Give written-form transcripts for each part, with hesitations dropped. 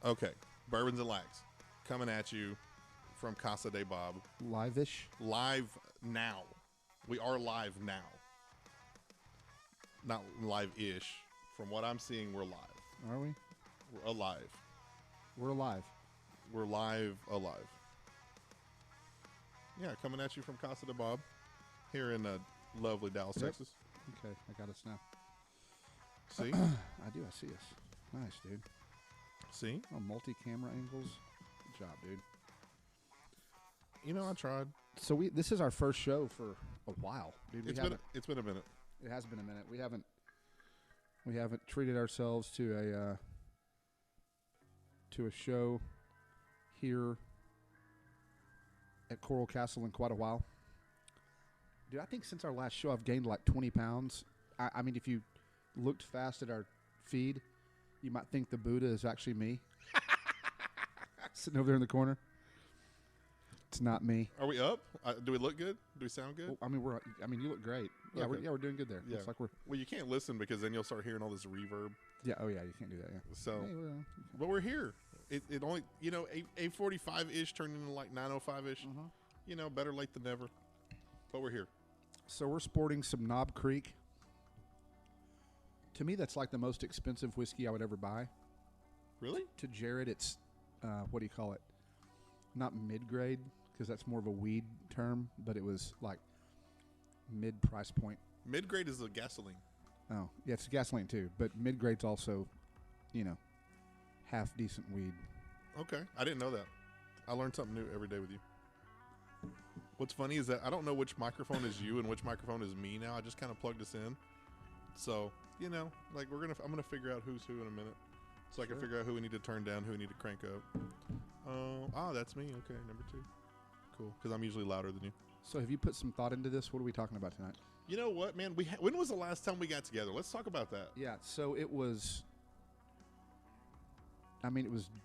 Okay, Bourbons and Lags coming at you from Casa de Bob. Live-ish? Live now. We are live now. Not live-ish. From what I'm seeing, we're live. Are we? We're alive. We're alive. We're live alive. Yeah, coming at you from Casa de Bob here in lovely Dallas, Texas. Okay, I got us now. See? I do. I see us. Nice, dude. See? Oh, multi-camera angles. Good job, dude. You know, I tried. So this is our first show for a while, dude. It's been a minute. It has been a minute. We haven't treated ourselves to a show here at Coral Castle in quite a while. Dude, I think since our last show, I've gained like 20 pounds. I mean, if you looked fast at our feed, you might think the Buddha is actually me. Sitting over there in the corner. It's not me. Are we up? Do we look good? Do we sound good? Well, I mean, you look great. Yeah, Okay. we're doing good there. Yeah. Looks like we're. Well, you can't listen because then you'll start hearing all this reverb. Yeah. Oh yeah, you can't do that. Yeah. So, Hey, but we're here. It only 8:45 ish turned into like 9:05 ish. You know, better late than never. But we're here. So we're sporting some Knob Creek. To me, that's like the most expensive whiskey I would ever buy. Really? To Jared, it's what do you call it? Not mid-grade, because that's more of a weed term, but it was like mid-price point. Mid-grade is the gasoline. Oh, yeah, it's gasoline too, but mid-grade's also, half decent weed. Okay, I didn't know that. I learn something new every day with you. What's funny is that I don't know which microphone is you and which microphone is me now. I just kind of plugged this in. So, like I'm gonna figure out who's who in a minute. So I can figure out who we need to turn down, who we need to crank up. That's me. Okay, number 2. Cool, because I'm usually louder than you. So have you put some thought into this? What are we talking about tonight? You know what, man? When was the last time we got together? Let's talk about that. Yeah, so it was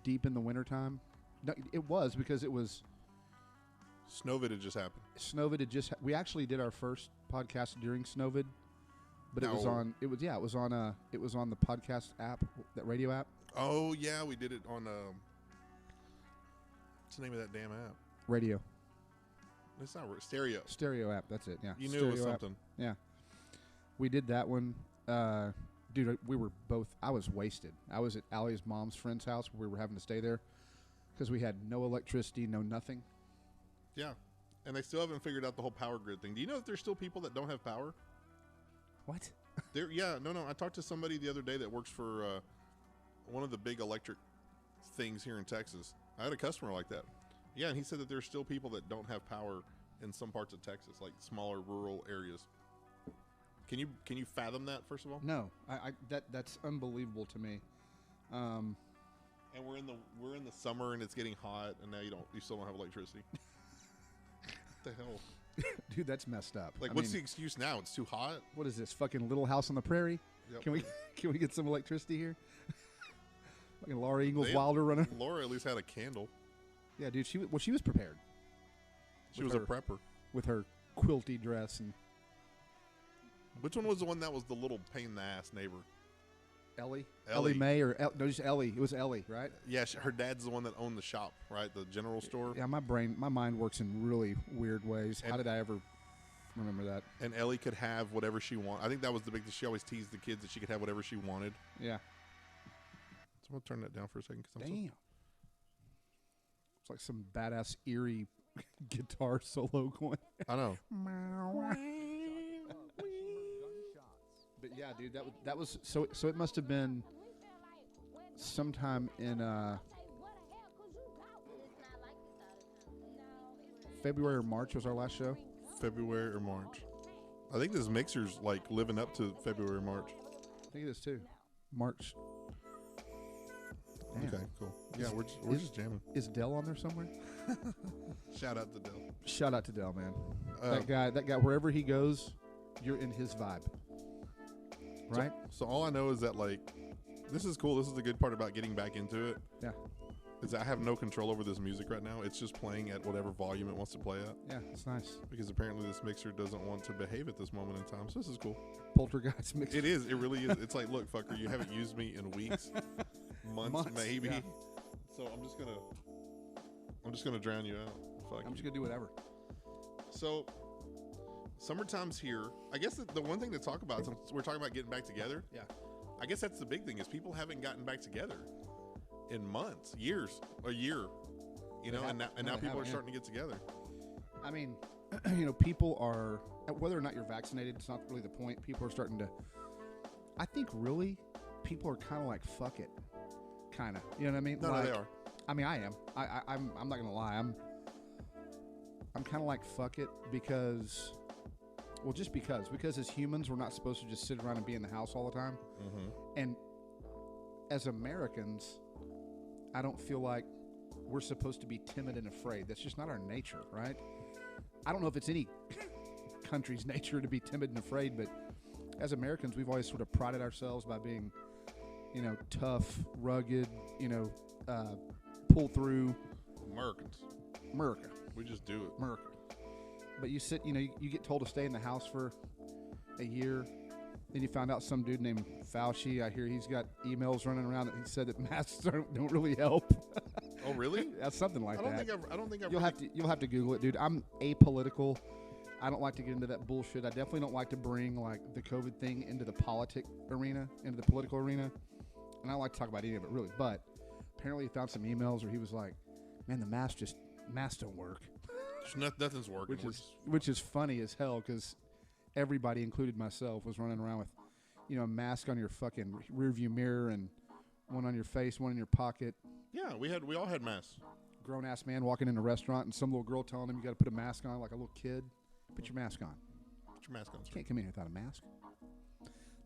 deep in the wintertime. No, it was because it was Snowvid had just happened. Snowvid had just. We actually did our first podcast during Snowvid, but it was on. It was on the podcast app, that radio app. Oh yeah, we did it on. What's the name of that damn app? Radio. It's not stereo. Stereo app. That's it. Yeah. You knew it was something. App. Yeah. We did that one. Dude, we were both. I was wasted. I was at Allie's mom's friend's house where we were having to stay there because we had no electricity, no nothing. Yeah, and they still haven't figured out the whole power grid thing. Do you know that there's still people that don't have power? What? No. I talked to somebody the other day that works for one of the big electric things here in Texas. I had a customer like that. Yeah, and he said that there's still people that don't have power in some parts of Texas, like smaller rural areas. Can you fathom that, first of all? No, that's unbelievable to me. And we're in the summer and it's getting hot, and now you still don't have electricity. What the hell? Dude, that's messed up. Like, what's the excuse now? It's too hot? What is this, fucking Little House on the Prairie? Yep. Can we get some electricity here? Fucking Laura Ingalls Wilder running. Laura at least had a candle. Yeah, dude, she was prepared. She was a prepper. With her quilty dress. And which one was the one that was the little pain in the ass neighbor? Ellie Mae no, just Ellie. It was Ellie, right? Yeah, her dad's the one that owned the shop, right? The general store. Yeah, my mind works in really weird ways. How did I ever remember that? And Ellie could have whatever she wanted. I think that was the big thing. She always teased the kids that she could have whatever she wanted. Yeah. So I'm going to turn that down for a second. Damn. It's like some badass, eerie guitar solo going. I know. But yeah, dude, that was so it must have been sometime in February or March was our last show. February or March. I think this mixer's like living up to February or March. I think it is too. March. Damn. Okay, cool. Yeah, we're just jamming. Is Dell on there somewhere? Shout out to Dell. Shout out to Dell, man. That guy, wherever he goes, you're in his vibe. Right? So all I know is that, like, this is cool. This is the good part about getting back into it. Yeah. Is I have no control over this music right now. It's just playing at whatever volume it wants to play at. Yeah, it's nice. Because apparently this mixer doesn't want to behave at this moment in time. So this is cool. Poltergeist mixer. It is. It really is. It's like, look, fucker, you haven't used me in weeks, months maybe. Yeah. So I'm just gonna drown you out. Fuck I'm you. just gonna do whatever. So summertime's here. I guess the one thing to talk about, since we're talking about getting back together. Yeah. I guess that's the big thing is people haven't gotten back together in months, years, a year. You know, and now people are starting to get together. I mean, you know, people are, whether or not you're vaccinated, it's not really the point. People are starting to, I think really, people are kind of like, fuck it. Kind of. You know what I mean? No, like, they are. I mean, I am. I'm not going to lie. I'm kind of like, fuck it because, well, just because as humans, we're not supposed to just sit around and be in the house all the time. Mm-hmm. And as Americans, I don't feel like we're supposed to be timid and afraid. That's just not our nature, right? I don't know if it's any country's nature to be timid and afraid, but as Americans, we've always sort of prided ourselves by being, you know, tough, rugged, you know, pull through. America. We just do it. America. But you sit, you know, you get told to stay in the house for a year. Then you find out some dude named Fauci. I hear he's got emails running around that he said that masks don't really help. Oh, really? That's something like that. I don't think I've. You'll have to Google it, dude. I'm apolitical. I don't like to get into that bullshit. I definitely don't like to bring like the COVID thing into the into the political arena. And I don't like to talk about any of it really. But apparently he found some emails where he was like, "Man, the masks don't work." Nothing's working. Which is funny as hell because everybody, included myself, was running around with, you know, a mask on your fucking rearview mirror and one on your face, one in your pocket. Yeah, we all had masks. Grown ass man walking in a restaurant and some little girl telling him you got to put a mask on like a little kid. Put your mask on. Put your mask on. You can't come in here without a mask.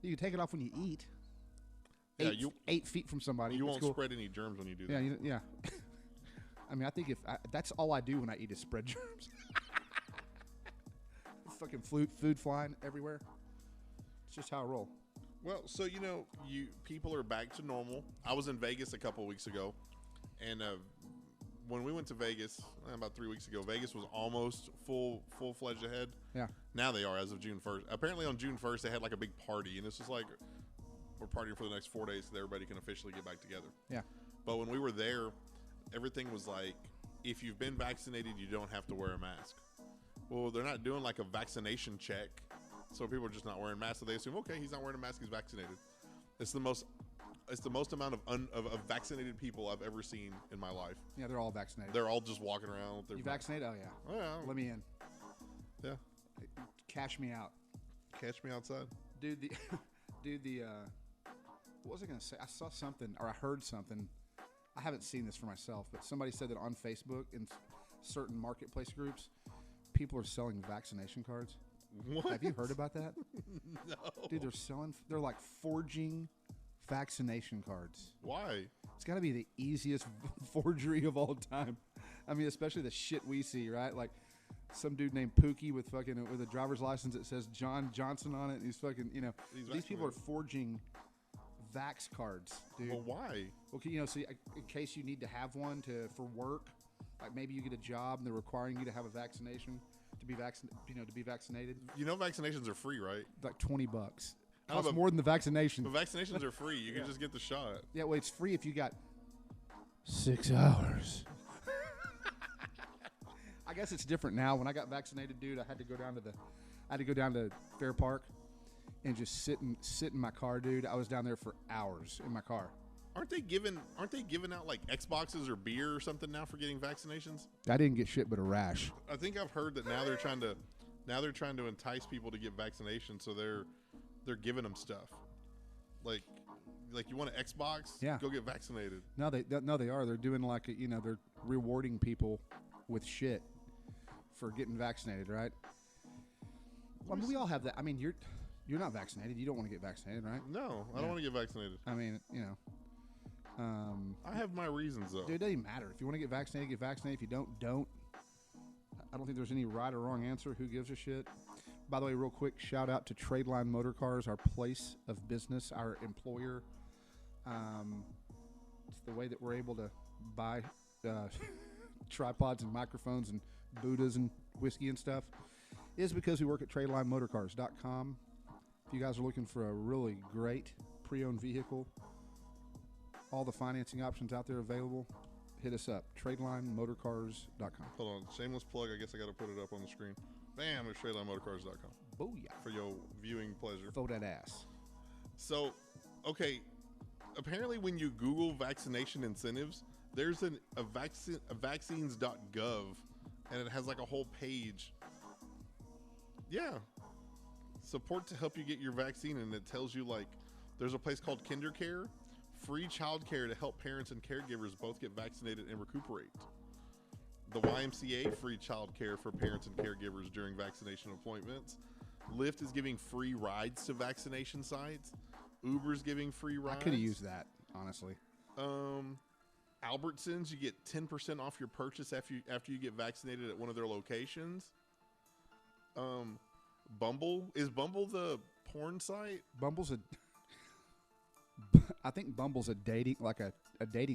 You can take it off when you eat. Yeah, 8 feet from somebody. You won't spread any germs when you do that. Yeah, yeah. I mean, I think that's all I do when I eat is spread germs. Fucking food flying everywhere. It's just how I roll. Well, so you know, people are back to normal. I was in Vegas a couple of weeks ago, and when we went to Vegas about 3 weeks ago, Vegas was almost full-fledged ahead. Yeah. Now they are as of June 1st. Apparently on June 1st they had like a big party, and it's just like we're partying for the next 4 days so that everybody can officially get back together. Yeah. But when we were there, everything was like, if you've been vaccinated, you don't have to wear a mask. Well, they're not doing like a vaccination check, so people are just not wearing masks. So they assume, okay, he's not wearing a mask, he's vaccinated. It's the most amount of vaccinated people I've ever seen in my life. Yeah, they're all vaccinated. They're all just walking around with their. You vaccinated? Oh yeah. Oh yeah. Let me in. Yeah. Cash me out. Catch me outside. Dude, what was I gonna say? I saw something or I heard something. I haven't seen this for myself, but somebody said that on Facebook in certain marketplace groups, people are selling vaccination cards. What? Have you heard about that? No. Dude, they're like forging vaccination cards. Why? It's got to be the easiest forgery of all time. I mean, especially the shit we see, right? Like some dude named Pookie with a driver's license that says John Johnson on it. And he's fucking, you know, these people are forging vax cards, dude. Well, why? Okay, you know, see, in case you need to have one for work, like maybe you get a job and they're requiring you to have a vaccination to be vaccinated. You know, vaccinations are free, right? Like $20. Costs more than the vaccination. But vaccinations are free. You can just get the shot. Yeah, well, it's free if you got 6 hours. I guess it's different now. When I got vaccinated, dude, I had to go down to Fair Park and just sit in my car, dude. I was down there for hours in my car. Aren't they giving out like Xboxes or beer or something now for getting vaccinations? I didn't get shit but a rash. I think I've heard that now they're trying to entice people to get vaccinations, so they're giving them stuff. Like you want an Xbox? Yeah. Go get vaccinated. No, they are. They're doing like they're rewarding people with shit for getting vaccinated, right? Well, I mean, we all have that. I mean, you're not vaccinated. You don't want to get vaccinated, right? No, I don't want to get vaccinated. I mean, you know. I have my reasons, though. Dude, it doesn't matter. If you want to get vaccinated, get vaccinated. If you don't. I don't think there's any right or wrong answer. Who gives a shit? By the way, real quick, shout out to Tradeline Motor Cars, our place of business, our employer. It's the way that we're able to buy tripods and microphones and Buddhas and whiskey and stuff is because we work at TradelineMotorcars.com. If you guys are looking for a really great pre-owned vehicle, all the financing options out there available. hit us up. TradeLineMotorcars.com. Hold on. Shameless plug. I guess I got to put it up on the screen. Bam, there's TradeLineMotorcars.com. Booyah. For your viewing pleasure. Vote that ass. So, okay. Apparently, when you Google vaccination incentives, there's a vaccines.gov, and it has like a whole page. Yeah. Support to help you get your vaccine, and it tells you like there's a place called KinderCare, free childcare to help parents and caregivers both get vaccinated and recuperate. The YMCA, free childcare for parents and caregivers during vaccination appointments. Lyft is giving free rides to vaccination sites. Uber's giving free rides. I could have used that, honestly. Albertsons, you get 10% off your purchase after you get vaccinated at one of their locations. Bumble, is Bumble the porn site? Bumble's I think Bumble's a dating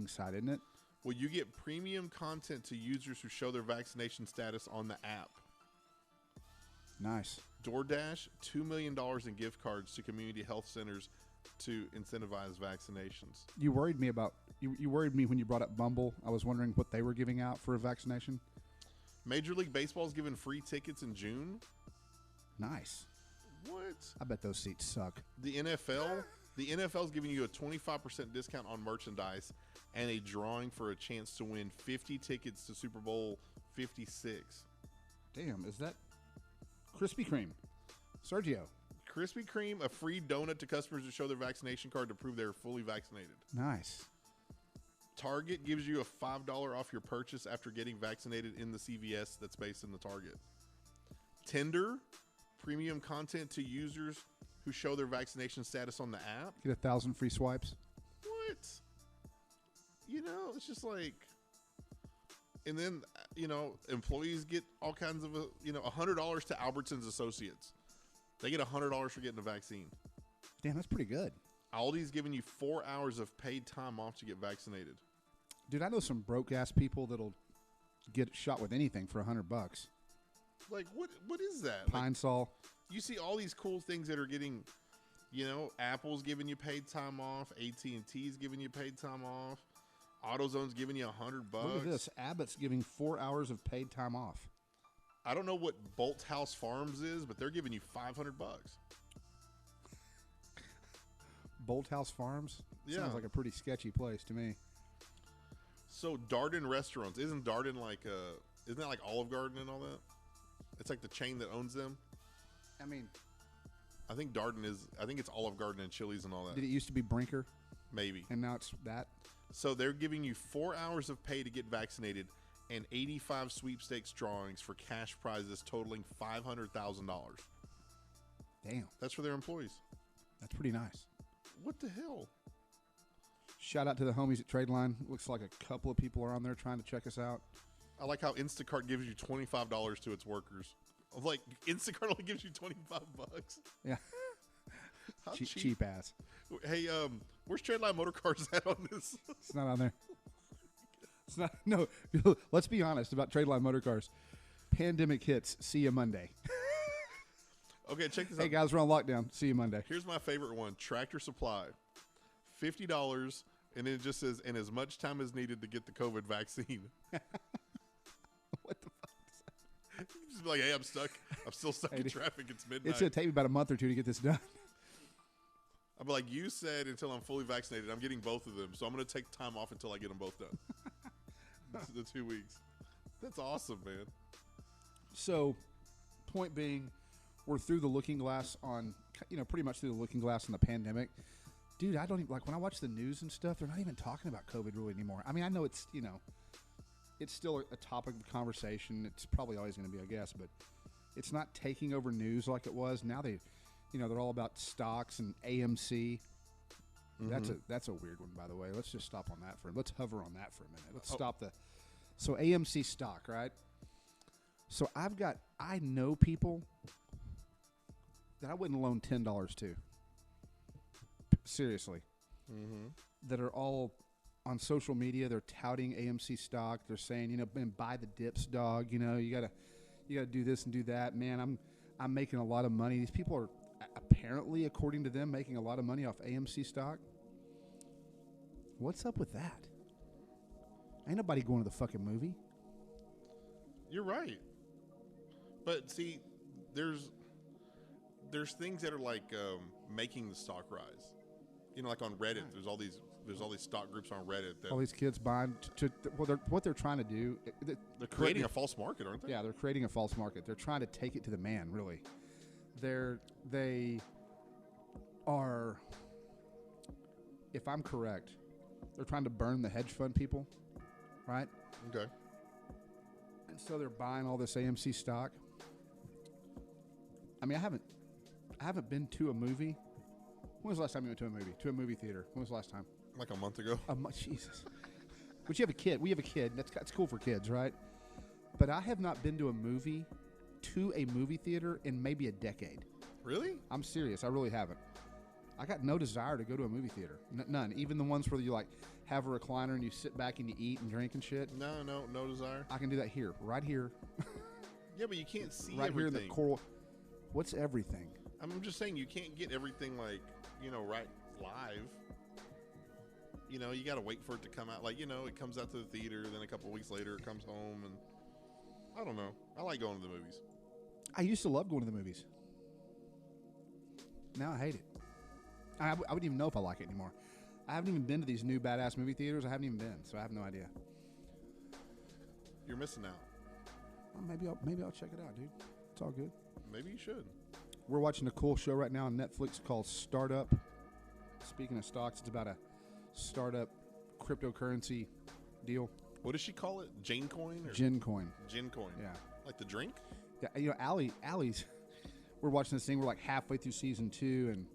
site, isn't it? Well, you get premium content to users who show their vaccination status on the app. Nice. DoorDash, $2 million in gift cards to community health centers to incentivize vaccinations. You worried me when you brought up Bumble. I was wondering what they were giving out for a vaccination. Major League Baseball is giving free tickets in June. Nice. What? I bet those seats suck. The NFL is giving you a 25% discount on merchandise and a drawing for a chance to win 50 tickets to Super Bowl 56. Damn, is that Krispy Kreme? Sergio. Krispy Kreme, a free donut to customers to show their vaccination card to prove they're fully vaccinated. Nice. Target gives you a $5 off your purchase after getting vaccinated in the CVS that's based in the Target. Tinder, premium content to users who show their vaccination status on the app. Get 1,000 free swipes. What? It's just like, and then, employees get all kinds of, $100 to Albertsons Associates. They get $100 for getting a vaccine. Damn, that's pretty good. Aldi's giving you 4 hours of paid time off to get vaccinated. Dude, I know some broke ass people that'll get shot with anything for $100. Like, what is that? Pine Sol. You see all these cool things that are getting, Apple's giving you paid time off. AT&T's giving you paid time off. AutoZone's giving you $100. Look at this. Abbott's giving 4 hours of paid time off. I don't know what Bolt House Farms is, but they're giving you $500. Bolt House Farms? Yeah. Sounds like a pretty sketchy place to me. So Darden Restaurants, isn't Darden isn't that like Olive Garden and all that? It's like the chain that owns them. I mean, I think it's Olive Garden and Chili's and all that. Did it used to be Brinker? Maybe. And now it's that? So they're giving you 4 hours of pay to get vaccinated and 85 sweepstakes drawings for cash prizes totaling $500,000. Damn. That's for their employees. That's pretty nice. What the hell? Shout out to the homies at Tradeline. Looks like a couple of people are on there trying to check us out. I like how Instacart gives you $25 to its workers. Like, Instacart only gives you $25. Yeah. Cheap ass. Hey, where's Tradeline Motor Cars at on this? It's not on there. It's not. No, let's be honest about Tradeline Motor Cars. Pandemic hits. See you Monday. Okay, check this out. Hey, guys, we're on lockdown. See you Monday. Here's my favorite one. Tractor Supply. $50, and it just says, and as much time as needed to get the COVID vaccine. What the fuck is that? Just be like, hey, I'm stuck. I'm still stuck in traffic. It's midnight. It's going to take me about a month or two to get this done. I'll be like, you said until I'm fully vaccinated. I'm getting both of them, so I'm going to take time off until I get them both done. The 2 weeks. That's awesome, man. So, point being, we're through the looking glass on, pretty much through the looking glass on the pandemic. Dude, I don't even, when I watch the news and stuff, they're not even talking about COVID really anymore. I mean, I know it's, it's still a topic of conversation. It's probably always going to be, I guess, but it's not taking over news like it was. Now they're all about stocks and AMC. Mm-hmm. That's a weird one, by the way. Let's just stop on that let's hover on that for a minute. Let's stop so AMC stock, right? So I know people that I wouldn't loan $10 to. Seriously. Mm-hmm. That are all on social media. They're touting AMC stock. They're saying, man, buy the dips, dog. You gotta do this and do that. Man, I'm making a lot of money. These people are apparently, according to them, making a lot of money off AMC stock. What's up with that? Ain't nobody going to the fucking movie. You're right. But see, there's things that are like making the stock rise. Like on Reddit, there's all these stock groups on Reddit that All these kids buying what they're trying to do. they're creating a false market, aren't they? Yeah, they're creating a false market. They're trying to take it to the man. Really, they are. If I'm correct, they're trying to burn the hedge fund people, right? Okay. And so they're buying all this AMC stock. I mean, I haven't been to a movie. When was the last time you went to a movie? To a movie theater? When was the last time? Like a month ago. Jesus. But you have a kid. We have a kid. That's cool for kids, right? But I have not been to a movie theater in maybe a decade. Really? I'm serious. I really haven't. I got no desire to go to a movie theater. None. Even the ones where you like have a recliner and you sit back and you eat and drink and shit. No desire. I can do that here, right here. Yeah, but you can't see right everything. Here in the coral. What's everything? I'm just saying you can't get everything like, right live. You got to wait for it to come out. Like, it comes out to the theater, then a couple of weeks later it comes home, and I don't know. I like going to the movies. I used to love going to the movies. Now I hate it. I wouldn't even know if I like it anymore. I haven't even been to these new badass movie theaters. I haven't even been, so I have no idea. You're missing out. Well, maybe I'll check it out, dude. It's all good. Maybe you should. We're watching a cool show right now on Netflix called Startup. Speaking of stocks, it's about a startup cryptocurrency deal. What does she call it? Jane coin? Or Gin coin. Gin coin. Yeah. Like the drink? Yeah. Allie's. We're watching this thing. We're like halfway through season 2, and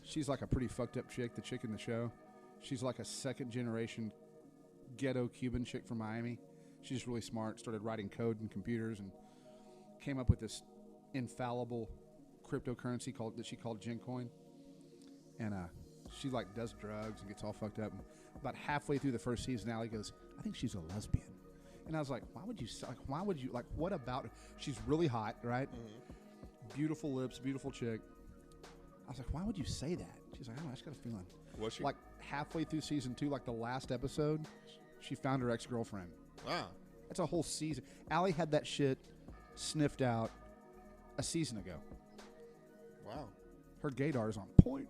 she's like a pretty fucked up chick, the chick in the show. She's like a second generation ghetto Cuban chick from Miami. She's really smart, started writing code and computers, and came up with this infallible cryptocurrency that she called Gin coin. And she like does drugs and gets all fucked up. And about halfway through the first season, Allie goes, I think she's a lesbian. And I was like, why would you, what about her? She's really hot, right? Mm-hmm. Beautiful lips, beautiful chick. I was like, why would you say that? She's like, I don't know, I just got a feeling. Was she? Like halfway through season 2, like the last episode, she found her ex-girlfriend. Wow. That's a whole season. Allie had that shit sniffed out a season ago. Wow. Her gaydar is on point.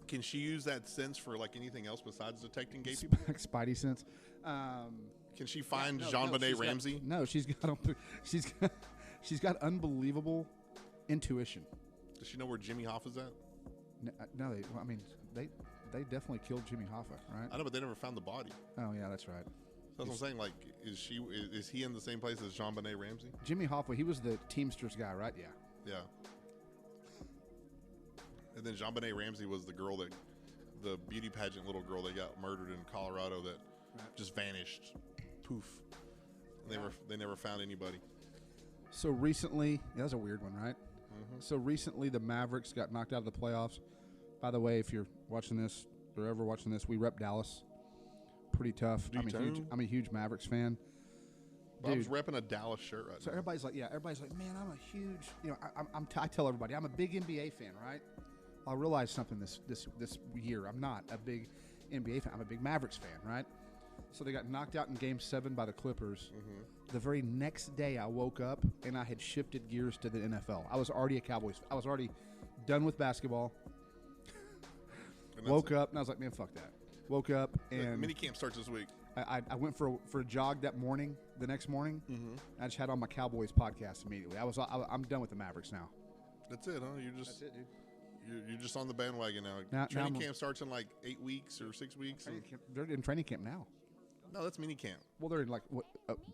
Can she use that sense for like anything else besides detecting gay people? Spidey sense. Can she find Jean-Benet Ramsey? She's got unbelievable intuition. Does she know where Jimmy Hoffa's at? No, they definitely killed Jimmy Hoffa, right? I know, but they never found the body. Oh yeah, that's right. That's what I'm saying. Like, is he in the same place as Jean-Benet Ramsey? Jimmy Hoffa, he was the Teamsters guy, right? Yeah. Yeah. And then Jean-Benet Ramsey was the beauty pageant little girl that got murdered in Colorado that just vanished. Poof. And they never found anybody. So recently, that was a weird one, right? Mm-hmm. So recently the Mavericks got knocked out of the playoffs. By the way, if you're watching this or ever watching this, we rep Dallas. Pretty tough. I'm a huge Mavericks fan. Bob's repping a Dallas shirt right now. So everybody's like, man, I'm a huge, I tell everybody, I'm a big NBA fan, right? I realized something this year. I'm not a big NBA fan. I'm a big Mavericks fan, right? So they got knocked out in Game 7 by the Clippers. Mm-hmm. The very next day I woke up and I had shifted gears to the NFL. I was already a Cowboys fan. I was already done with basketball. Woke up and I was like, man, fuck that. Woke up and mini camp starts this week. I went for a jog that morning. The next morning, I just had on my Cowboys podcast immediately. I'm done with the Mavericks now. That's it, huh? That's it, dude. You're just on the bandwagon now. Training camp starts in like 8 weeks or 6 weeks. They're in training camp now. No, that's mini camp. Well, they're in like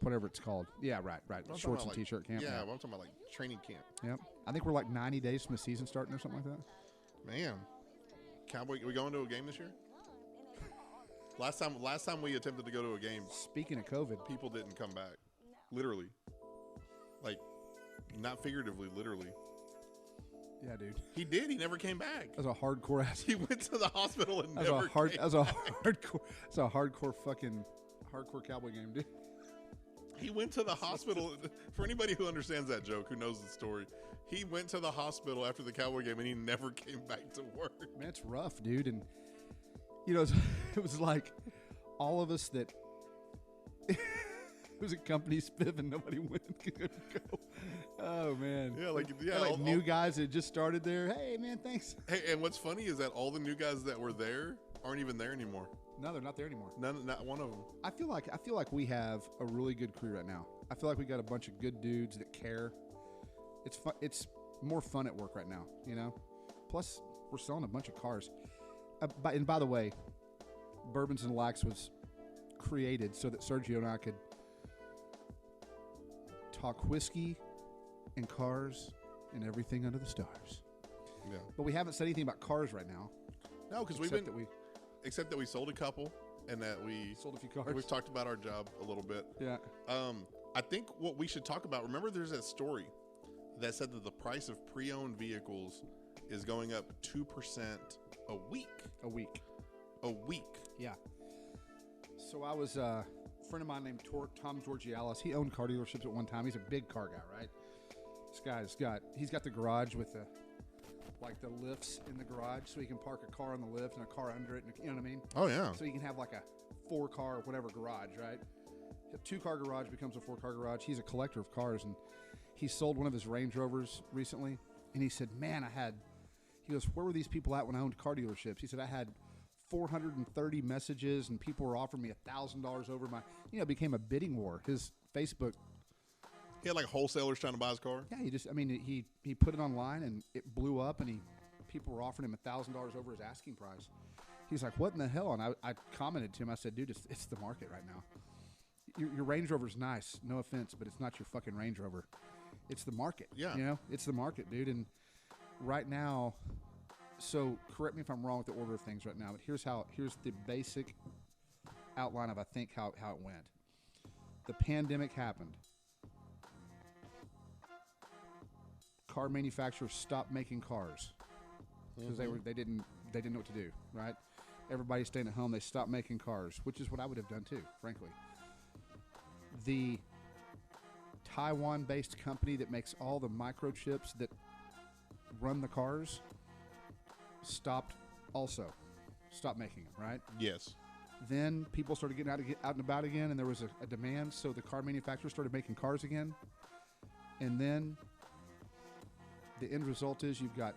whatever it's called. Yeah, right. Shorts and t-shirt camp. Yeah, well, I'm talking about like training camp. Yep. I think we're like 90 days from the season starting or something like that. Man, Cowboy, are we going to a game this year? Last time we attempted to go to a game. Speaking of COVID, people didn't come back. Literally, like, not figuratively, literally. Yeah, dude. He did. He never came back. That's a hardcore ass. He went to the hospital and never came back. That's a hardcore fucking hardcore Cowboy game, dude. He went to the hospital. For anybody who understands that joke, who knows the story, he went to the hospital after the Cowboy game and he never came back to work. Man, it's rough, dude. And it was like all of us that it was a company spiff and nobody went could go. Oh man. Yeah, like new guys that just started there. Hey man, thanks. Hey, and what's funny is that all the new guys that were there aren't even there anymore. No, they're not there anymore. Not one of them. I feel like we have a really good crew right now. I feel like we got a bunch of good dudes that care. It's fun. It's more fun at work right now, you know. Plus, we're selling a bunch of cars. And by the way, Bourbons and Lax was created so that Sergio and I could talk whiskey and cars and everything under the stars. Yeah. But we haven't said anything about cars right now. No, because except that we sold a couple and that we sold a few cars. We've talked about our job a little bit. Yeah. I think what we should talk about, remember there's that story that said that the price of pre-owned vehicles is going up 2% a week. A week. Yeah. So I was a friend of mine named Tom Georgialis. He owned car dealerships at one time. He's a big car guy, right? This guy's got the garage with the lifts in the garage, so he can park a car on the lift and a car under it. And, you know what I mean? Oh yeah. So you can have like a 4-car whatever garage, right? A 2-car garage becomes a 4-car garage. He's a collector of cars, and he sold one of his Range Rovers recently. And he said, "Man, he goes, where were these people at when I owned car dealerships?" He said, "I had 430 messages, and people were offering me $1,000 over my." It became a bidding war. His Facebook. He had like wholesalers trying to buy his car. Yeah, he put it online and it blew up, and people were offering him $1,000 over his asking price. He's like, "What in the hell?" And I commented to him. I said, "Dude, it's the market right now. Your Range Rover's nice, no offense, but it's not your fucking Range Rover. It's the market. Yeah, it's the market, dude." And right now, so correct me if I'm wrong with the order of things right now, but here's the basic outline of I think how it went. The pandemic happened. Car manufacturers stopped making cars because they didn't know what to do, right? Everybody's staying at home. They stopped making cars, which is what I would have done too, frankly. The Taiwan-based company that makes all the microchips that run the cars stopped making them, right? Yes. Then people started getting out and about again, and there was a demand, so the car manufacturers started making cars again. And then the end result is you've got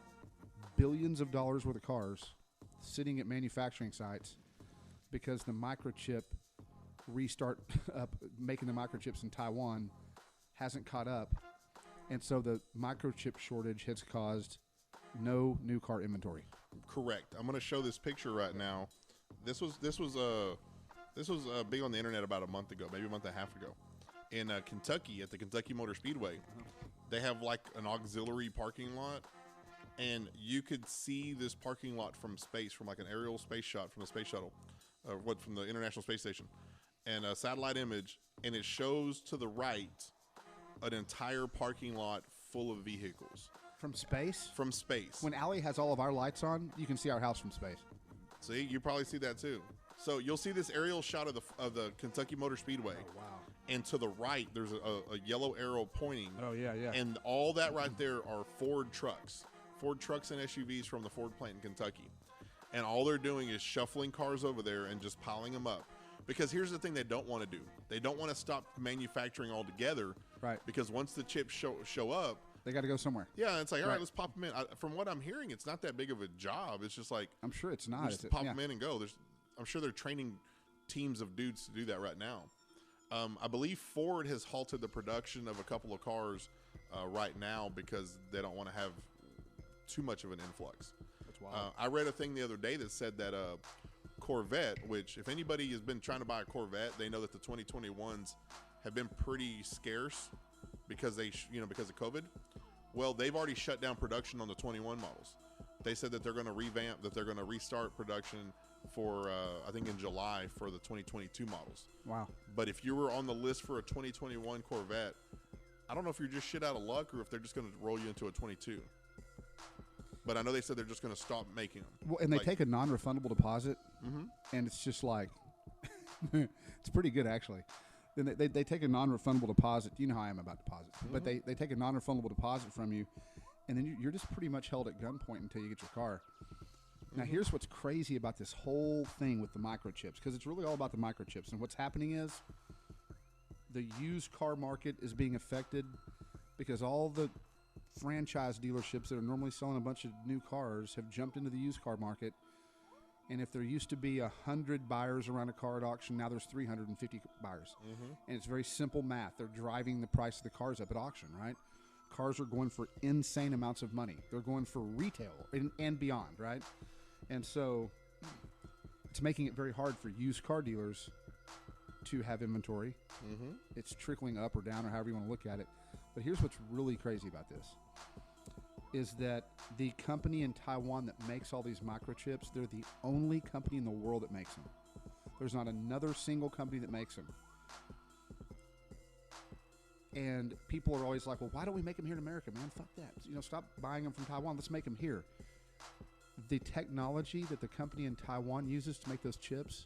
billions of dollars worth of cars sitting at manufacturing sites because the microchip restart up making the microchips in Taiwan hasn't caught up, and so the microchip shortage has caused no new car inventory. Correct. I'm going to show this picture right now. This was big on the internet about a month ago, maybe a month and a half ago, in Kentucky at the Kentucky Motor Speedway. They have like an auxiliary parking lot, and you could see this parking lot from space, from like an aerial space shot from the space shuttle, from the International Space Station, and a satellite image, and it shows to the right an entire parking lot full of vehicles. From space? From space. When Allie has all of our lights on, you can see our house from space. See, you probably see that too. So you'll see this aerial shot of the Kentucky Motor Speedway. Oh, wow. And to the right, there's a yellow arrow pointing. Oh, yeah. And all that right there are Ford trucks and SUVs from the Ford plant in Kentucky. And all they're doing is shuffling cars over there and just piling them up. Because here's the thing they don't want to do. They don't want to stop manufacturing altogether. Right. Because once the chips show up, they got to go somewhere. Yeah, it's like, all right, let's pop them in. From what I'm hearing, it's not that big of a job. It's just like, I'm sure it's not. Just pop them in and go. I'm sure they're training teams of dudes to do that right now. I believe Ford has halted the production of a couple of cars right now because they don't want to have too much of an influx. That's wild. I read a thing the other day that said that Corvette, which if anybody has been trying to buy a Corvette, they know that the 2021s have been pretty scarce because because of COVID. Well, they've already shut down production on the 21 models. They said that they're going to restart production for I think in July for the 2022 models. Wow. But if you were on the list for a 2021 Corvette, I don't know if you're just shit out of luck or if they're just going to roll you into a 22. But I know they said they're just going to stop making them. Well, and they take a non-refundable deposit, and it's just like it's pretty good actually. Then they take a non-refundable deposit. You know how I am about deposits, but they take a non-refundable deposit from you, and then you're just pretty much held at gunpoint until you get your car. Now, here's what's crazy about this whole thing with the microchips, because it's really all about the microchips. And what's happening is the used car market is being affected because all the franchise dealerships that are normally selling a bunch of new cars have jumped into the used car market. And if there used to be 100 buyers around a car at auction, now there's 350 buyers. And it's very simple math. They're driving the price of the cars up at auction, right? Cars are going for insane amounts of money. They're going for retail and beyond, right? And so it's making it very hard for used car dealers to have inventory. It's trickling up or down or however you want to look at it. But here's what's really crazy about this is that the company in Taiwan that makes all these microchips, they're the only company in the world that makes them. There's not another single company that makes them. And people are always like, well, why don't we make them here in America, man? Fuck that. You know, stop buying them from Taiwan. Let's make them here. The technology that the company in Taiwan uses to make those chips,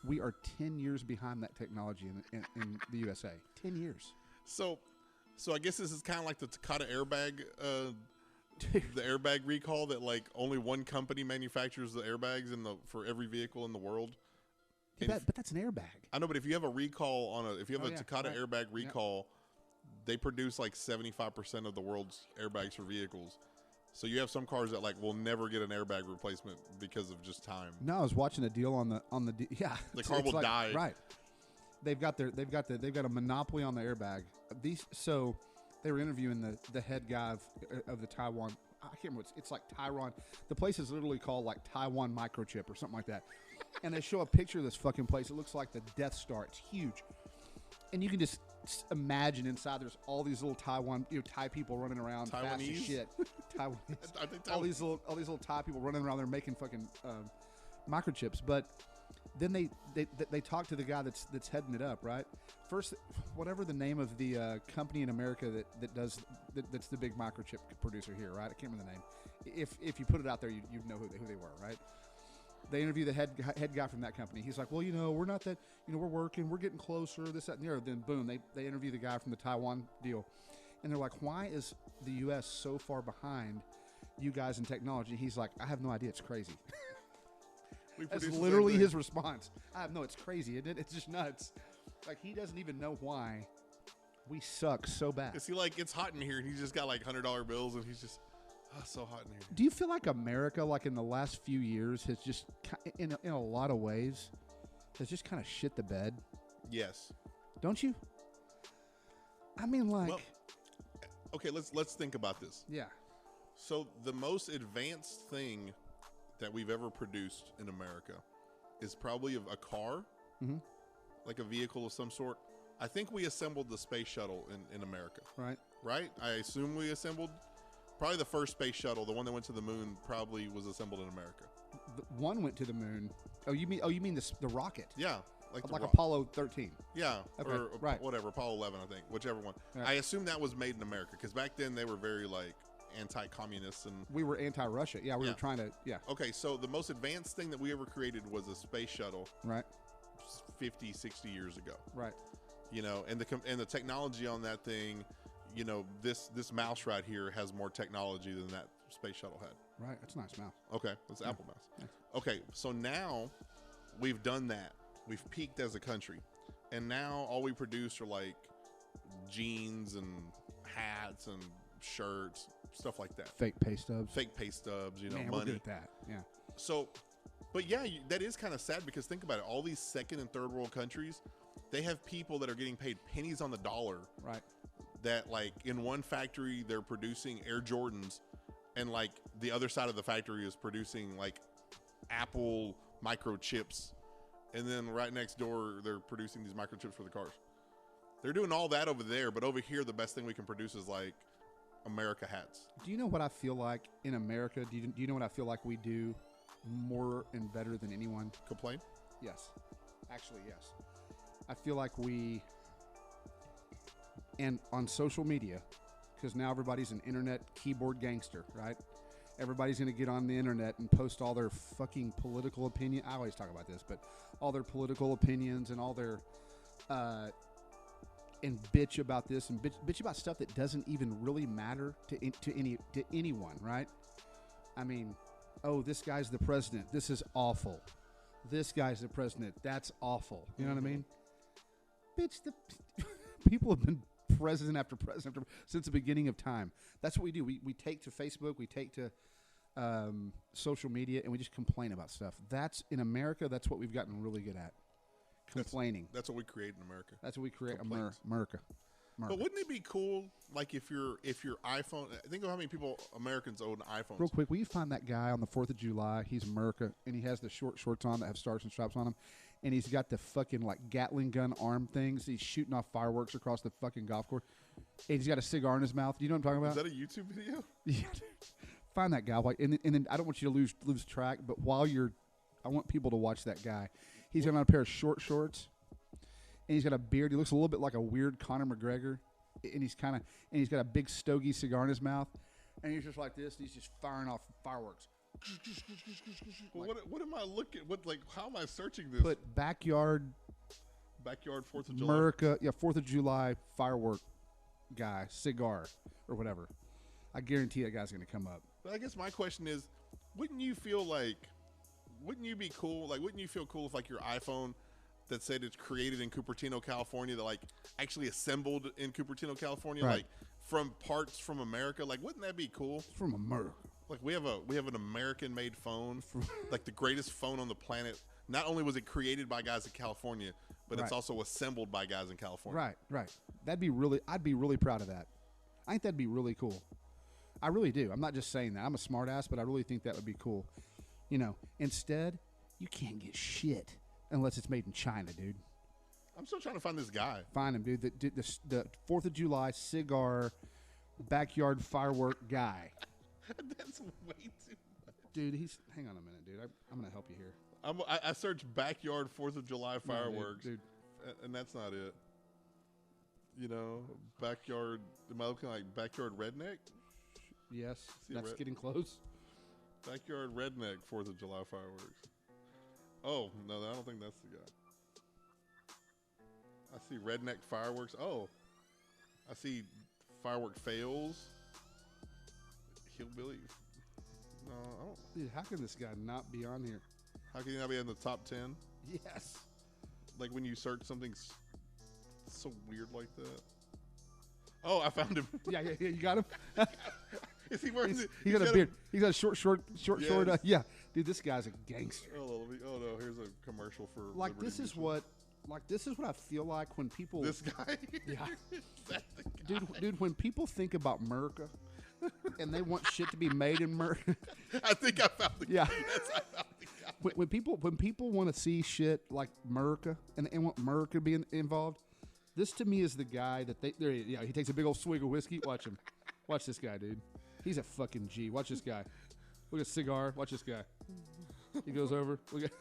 we are 10 years behind that technology in the USA. 10 years. So I guess this is kind of like the Takata airbag, the airbag recall that like only one company manufactures the airbags for every vehicle in the world. But that's an airbag. I know, but if you have a recall if you have a Takata airbag recall, they produce like 75% of the world's airbags for vehicles. So you have some cars that like will never get an airbag replacement because of just time. No, I was watching a deal on the the car will die. Right. They've got a monopoly on the airbag. So they were interviewing the head guy of the Taiwan. I can't remember. It's like Taiwan. The place is literally called like Taiwan Microchip or something like that. And they show a picture of this fucking place. It looks like the Death Star. It's huge. And you can just imagine inside there's all these little Thai people running around fast as shit. Taiwanese. all these little Thai people running around there making fucking microchips. But then they talk to the guy that's heading it up, right? First, whatever the name of the company in America that's the big microchip producer here, right? I can't remember the name. If you put it out there, you'd know who they were, right? They interview the head guy from that company. He's like, well, we're not that, we're working, we're getting closer, this, that, and the other. Then boom, they interview the guy from the Taiwan deal, and they're like, why is the U.S. so far behind you guys in technology? He's like, I have no idea. It's crazy. That's literally his response. It's crazy, isn't it? It's just nuts. Like, he doesn't even know why we suck so bad. Is he like, it's hot in here, and he's just got like $100 bills, and he's just, so hot in here. Do you feel like America, like in the last few years, has just, in a lot of ways, has just kind of shit the bed? Yes. Don't you? I mean, like... Well, okay, let's think about this. Yeah. So the most advanced thing that we've ever produced in America is probably a car, like a vehicle of some sort. I think we assembled the space shuttle in America. Right? I assume we assembled... Probably the first space shuttle, the one that went to the moon, probably was assembled in America. The one went to the moon. Oh, you mean the rocket? Yeah, like Apollo 13. Yeah, okay, or right. Whatever, Apollo 11, I think, whichever one. Right. I assume that was made in America because back then they were very like anti-communist and we were anti-Russia. Yeah, we were trying to. Yeah. Okay, so the most advanced thing that we ever created was a space shuttle. Right. 50, 60 years ago. Right. And the technology on that thing. This mouse right here has more technology than that space shuttle had. Right, that's a nice mouse. Okay, that's Apple mouse. Yeah. Okay, so now we've done that. We've peaked as a country. And now all we produce are like jeans and hats and shirts, stuff like that. Fake pay stubs. Man, money. We're good at that, yeah. So, but yeah, that is kind of sad because think about it. All these second and third world countries, they have people that are getting paid pennies on the dollar. Right. That like in one factory they're producing Air Jordans and like the other side of the factory is producing like Apple microchips, and then right next door they're producing these microchips for the cars. They're doing all that over there, but over here the best thing we can produce is like America hats. Do you know what I feel like in America? Do you know what I feel like we do more and better than anyone? Complain? Yes. Actually, yes. I feel like we... And on social media, because now everybody's an internet keyboard gangster, right? Everybody's going to get on the internet and post all their fucking political opinion. I always talk about this, but all their political opinions and all their, and bitch about this and bitch about stuff that doesn't even really matter to anyone, right? I mean, oh, this guy's the president. This is awful. This guy's the president. That's awful. You know what I mean? Bitch, the people have been president after president since the beginning of time. That's what we do. We take to Facebook. We take to social media, and we just complain about stuff. That's in America. That's what we've gotten really good at. Complaining. That's what we create in America. That's what we create. America. But wouldn't it be cool, like if your iPhone? Think of how many people Americans own iPhones. Real quick, will you find that guy on the 4th of July? He's America, and he has the short shorts on that have stars and stripes on them, and he's got the fucking like Gatling gun arm things. He's shooting off fireworks across the fucking golf course, and he's got a cigar in his mouth. Do you know what I'm talking about? Is that a YouTube video? Yeah. Find that guy, and then I don't want you to lose track. But I want people to watch that guy. He's got on a pair of short shorts, and he's got a beard. He looks a little bit like a weird Conor McGregor, and he's got a big stogie cigar in his mouth, and he's just like this. And he's just firing off fireworks. Well, what am I looking? How am I searching this? Put backyard 4th of July. America, 4th of July firework guy cigar or whatever. I guarantee that guy's going to come up. But I guess my question is, wouldn't you feel cool if like your iPhone that said it's created in Cupertino, California, that like actually assembled in Cupertino, California, right, like from parts from America? Like, wouldn't that be cool? It's from America. Like we have an American-made phone, like the greatest phone on the planet. Not only was it created by guys in California, but right, it's also assembled by guys in California. Right. I'd be really proud of that. I think that'd be really cool. I really do. I'm not just saying that. I'm a smart ass, but I really think that would be cool. You know, instead, you can't get shit unless it's made in China, dude. I'm still trying to find this guy. Find him, dude. The 4th of July cigar backyard firework guy. That's way too much. Dude, hang on a minute, dude. I'm going to help you here. I searched backyard 4th of July fireworks, no, dude. And that's not it. You know, backyard. Am I looking like backyard redneck? Yes, that's getting close. Backyard redneck 4th of July fireworks. Oh no, I don't think that's the guy. I see redneck fireworks. Oh, I see firework fails. Hillbilly. No, I don't. Dude, how can this guy not be on here? How can he not be in the top 10? Yes. Like when you search something so weird like that. Oh, I found him. Yeah, you got him. Is he wearing? He's got a beard. He's got a short. Yes. Yeah, dude, this guy's a gangster. Oh no, here's a commercial for. Like Liberty this is Mutual. what I feel like when people. This guy. Yeah. Is that the guy? Dude, when people think about America, and they want shit to be made in America. I think I found the guy. Yeah. Yes, I found the guy. When people want to see shit like America and want America to be involved, this to me is the guy that he takes a big old swig of whiskey. Watch him. Watch this guy, dude. He's a fucking G. Watch this guy. Look at cigar. Watch this guy. He goes over. Look at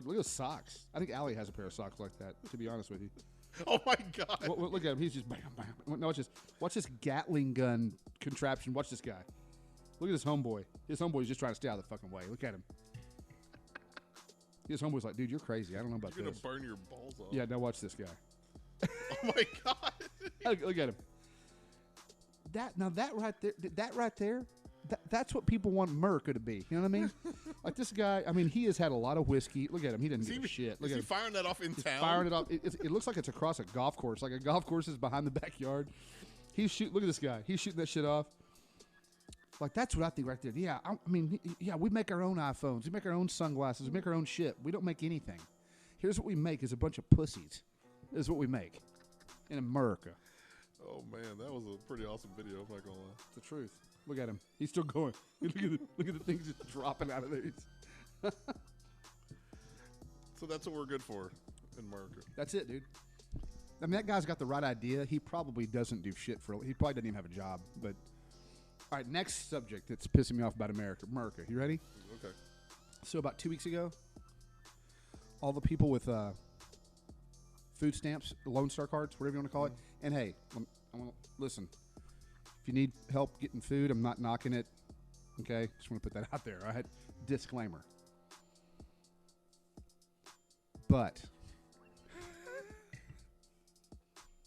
his socks. I think Allie has a pair of socks like that, to be honest with you. Oh my God. Look at him. He's just bam, bam. No, watch this Gatling gun contraption. Watch this guy. Look at this homeboy. His homeboy's just trying to stay out of the fucking way. Look at him. His homeboy's like, dude, you're crazy. I don't know about You're this. going to burn your balls off. Yeah, now watch this guy. Oh my God. Look at him. That right there, that's what people want America to be. You know what I mean? Like this guy, I mean, he has had a lot of whiskey. Look at him. He didn't give a shit. Look is at he him. firing that off in town? Firing it off. It looks like it's across a golf course. Like a golf course is behind the backyard. He's shooting. Look at this guy. He's shooting that shit off. Like that's what I think right there. Yeah, I mean, we make our own iPhones. We make our own sunglasses. We make our own shit. We don't make anything. Here's what we make: is a bunch of pussies. This is what we make in America. Oh man, that was a pretty awesome video. I'm not gonna lie. It's the truth. Look at him. He's still going. Look at the things just dropping out of there. So that's what we're good for in America. That's it, dude. I mean, that guy's got the right idea. He probably doesn't do shit for. He probably doesn't even have a job. But all right, next subject that's pissing me off about America. You ready? Okay. So about 2 weeks ago, all the people with food stamps, Lone Star cards, whatever you want to call it. And hey, listen. If you need help getting food, I'm not knocking it. Okay, just want to put that out there. All right, disclaimer. But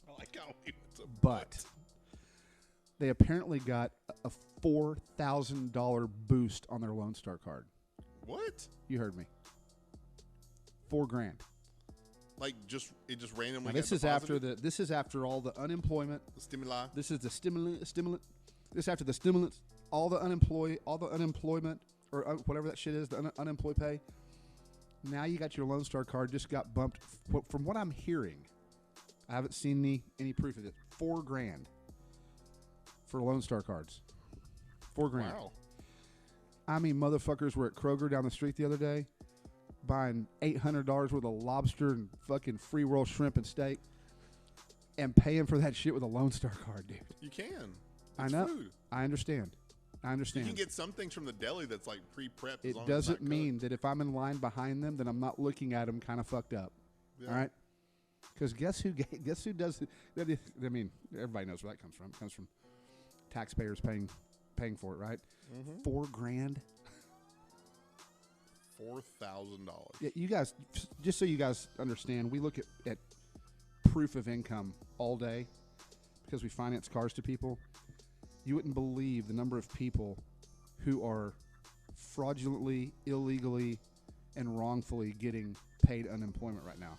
I like how he went to but They apparently got a $4,000 boost on their Lone Star card. What? You heard me. $4,000. Like it just randomly. Now, this is after all the unemployment. The stimuli. This is the stimulant. This is after the stimulants, all the unemployment, or whatever that shit is, the unemployed pay. Now you got your Lone Star card just got bumped. From what I'm hearing, I haven't seen any proof of it. $4,000 for Lone Star cards. $4,000. Wow. I mean, motherfuckers were at Kroger down the street the other day, buying $800 worth of lobster and fucking free roll shrimp and steak, and paying for that shit with a Lone Star card, dude. You can. I It's know. Food. I understand. You can get some things from the deli that's like pre-prepped. It doesn't mean that if I'm in line behind them, that I'm not looking at them kind of fucked up. Yeah. All right? Because guess who does that? I mean, everybody knows where that comes from. It comes from taxpayers paying for it, right? Mm-hmm. $4,000. $4,000. Yeah, you guys, just so you guys understand, we look at proof of income all day because we finance cars to people. You wouldn't believe the number of people who are fraudulently, illegally, and wrongfully getting paid unemployment right now.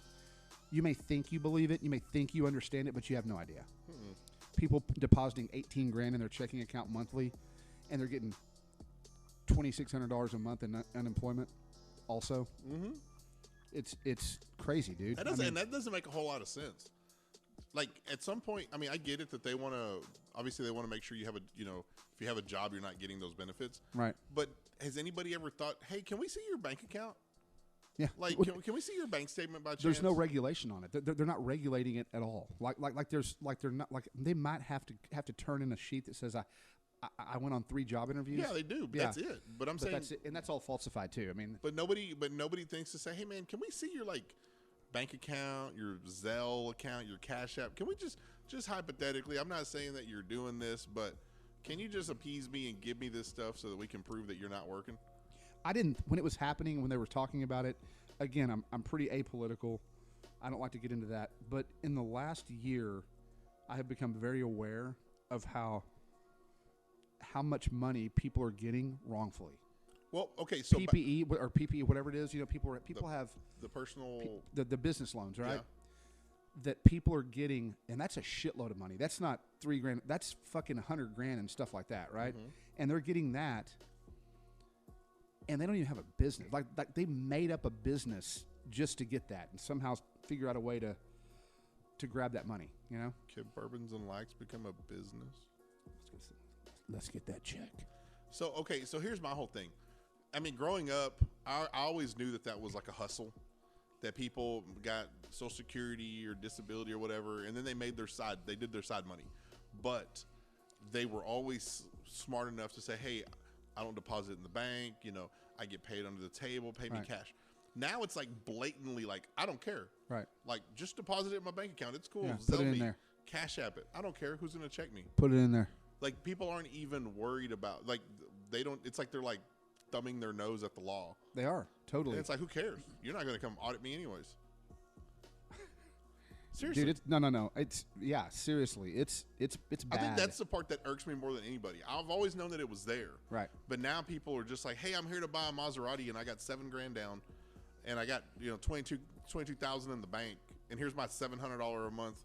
You may think you believe it, you may think you understand it, but you have no idea. Mm-mm. People depositing $18,000 in their checking account monthly, and they're getting $2,600 a month in unemployment. Also, Mm-hmm. it's crazy, dude. And that doesn't make a whole lot of sense. Like at some point, I mean, I get it that they want to. Obviously, they want to make sure you have if you have a job, you're not getting those benefits. Right. But has anybody ever thought, hey, can we see your bank account? Yeah. Like, can we see your bank statement by chance? There's no regulation on it. They're not regulating it at all. They might have to turn in a sheet that says I went on 3 job interviews. Yeah, they do. Yeah. That's it. But I'm saying that's it, and that's all falsified too. I mean, But nobody thinks to say, hey man, can we see your bank account, your Zelle account, your Cash App? Can we just hypothetically? I'm not saying that you're doing this, but can you just appease me and give me this stuff so that we can prove that you're not working? I didn't when it was happening, when they were talking about it. Again, I'm pretty apolitical. I don't like to get into that. But in the last year, I have become very aware of how much money people are getting wrongfully. Well, okay, so PPE, whatever it is, people have the personal the business loans, right? Yeah. That people are getting, and that's a shitload of money. That's not $3,000. That's fucking $100,000 and stuff like that, right? Mm-hmm. And they're getting that, and they don't even have a business. Like they made up a business just to get that, and somehow figure out a way to grab that money. You know? Can Bourbons and Likes become a business? Let's get that check. So here's my whole thing. I mean, growing up, I always knew that was like a hustle, that people got Social Security or disability or whatever, and then they did their side money. But they were always smart enough to say, hey, I don't deposit it in the bank. I get paid under the table, pay me cash. Now it's like blatantly like, I don't care. Right. Like, just deposit it in my bank account. It's cool. Yeah, Zelle put it in me, there. Cash App it. I don't care who's going to check me. Put it in there. Like, people aren't even worried about, like, they don't, it's like they're like thumbing their nose at the law. They are. Totally. And it's like, who cares? You're not going to come audit me anyways. Seriously. Dude, no. Seriously. It's bad. I think that's the part that irks me more than anybody. I've always known that it was there. Right. But now people are just like, hey, I'm here to buy a Maserati and I got $7,000 down and I got, $22,000 in the bank and here's my $700 a month,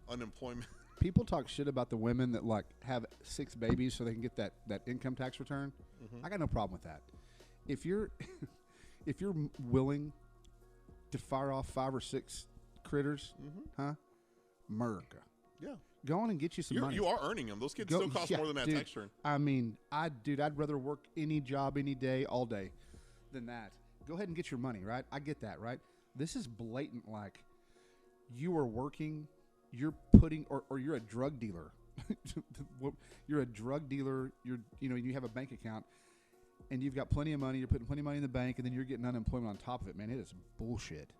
unemployment. People talk shit about the women that have 6 babies so they can get that income tax return. Mm-hmm. I got no problem with that. If you're willing to fire off 5 or 6 critters, America. Yeah. Go on and get you some money. You are earning them. Those kids still cost more than that tax return. I mean, I'd rather work any job any day, all day, than that. Go ahead and get your money, right? I get that, right? This is blatant. Like, you are working. You're putting, or you're a drug dealer. You're a drug dealer. You have a bank account, and you've got plenty of money. You're putting plenty of money in the bank, and then you're getting unemployment on top of it. Man, it is bullshit.